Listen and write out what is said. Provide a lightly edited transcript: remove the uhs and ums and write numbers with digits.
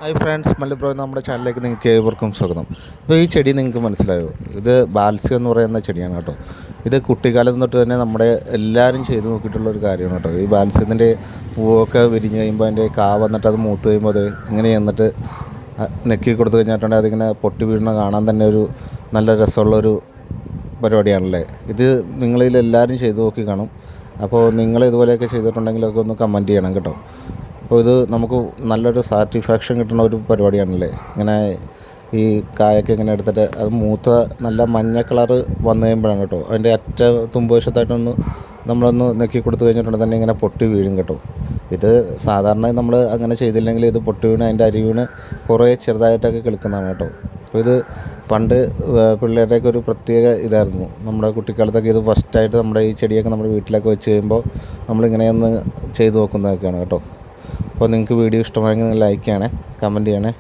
Hi friends, മല്ലപ്രോ നമ്മുടെ ചാനലിലേക്ക് നിങ്ങൾക്ക് ഏവർക്കും സ്വാഗതം. ഇപ്പോൾ ഈ ചെടി നിങ്ങൾക്ക് മനസ്സിലായോ? ഇത് ബാൽസ്യം എന്ന് പറയുന്ന ചെടിയാണ് കേട്ടോ. ഇത് കുട്ടിക്കാലം തൊട്ട് തന്നെ നമ്മുടെ എല്ലാവരും ചെയ്ത് നോക്കിയിട്ടുള്ളൊരു കാര്യമാണ് കേട്ടോ. ഈ ബാൽസ്യത്തിൻ്റെ പൂവൊക്കെ വിരിഞ്ഞ് കഴിയുമ്പോൾ അതിൻ്റെ കാ വന്നിട്ട് അത് മൂത്ത് കഴിയുമ്പോൾ അത് ഇങ്ങനെ ചെന്നിട്ട് നെക്കി കൊടുത്തു കഴിഞ്ഞിട്ടുണ്ടെങ്കിൽ അതിങ്ങനെ പൊട്ടി വീഴുന്ന കാണാൻ തന്നെ ഒരു നല്ല രസമുള്ളൊരു പരിപാടിയാണല്ലേ. ഇത് നിങ്ങളിൽ എല്ലാവരും ചെയ്ത് നോക്കി കാണും. അപ്പോൾ നിങ്ങൾ ഇതുപോലെയൊക്കെ ചെയ്തിട്ടുണ്ടെങ്കിലൊക്കെ ഒന്ന് കമൻറ്റ് ചെയ്യണം കേട്ടോ. അപ്പോൾ ഇത് നമുക്ക് നല്ലൊരു സാറ്റിസ്ഫാക്ഷൻ കിട്ടുന്ന ഒരു പരിപാടിയാണല്ലേ. ഇങ്ങനെ ഈ കായൊക്കെ ഇങ്ങനെ എടുത്തിട്ട് അത് മൂത്ത നല്ല മഞ്ഞ കളറ് വന്നു കഴിയുമ്പോഴാണ് കേട്ടോ അതിൻ്റെ തുമ്പുവശത്തായിട്ടൊന്ന് നമ്മളൊന്ന് നെക്കി കൊടുത്തു കഴിഞ്ഞിട്ടുണ്ടെങ്കിൽ തന്നെ ഇങ്ങനെ പൊട്ടി വീഴും കേട്ടോ. ഇത് സാധാരണ നമ്മൾ അങ്ങനെ ചെയ്തില്ലെങ്കിൽ ഇത് പൊട്ടി വീണ് അതിൻ്റെ അരി വീണ് കുറേ ചെറുതായിട്ടൊക്കെ കിളിക്കുന്നതാണ് കേട്ടോ. അപ്പോൾ ഇത് പണ്ട് പിള്ളേരുടെയൊക്കെ ഒരു പ്രത്യേക ഇതായിരുന്നു. നമ്മുടെ കുട്ടിക്കാലത്തൊക്കെ ഇത് ഫസ്റ്റായിട്ട് നമ്മുടെ ഈ ചെടിയൊക്കെ നമ്മുടെ വീട്ടിലൊക്കെ വെച്ച് കഴിയുമ്പോൾ നമ്മളിങ്ങനെയൊന്ന് ചെയ്ത് നോക്കുന്നതൊക്കെയാണ് കേട്ടോ. അപ്പോൾ നിങ്ങൾക്ക് വീഡിയോ ഇഷ്ടമായെങ്കിൽ ലൈക്ക് ചെയ്യണേ, കമൻറ്റ് ചെയ്യണേ.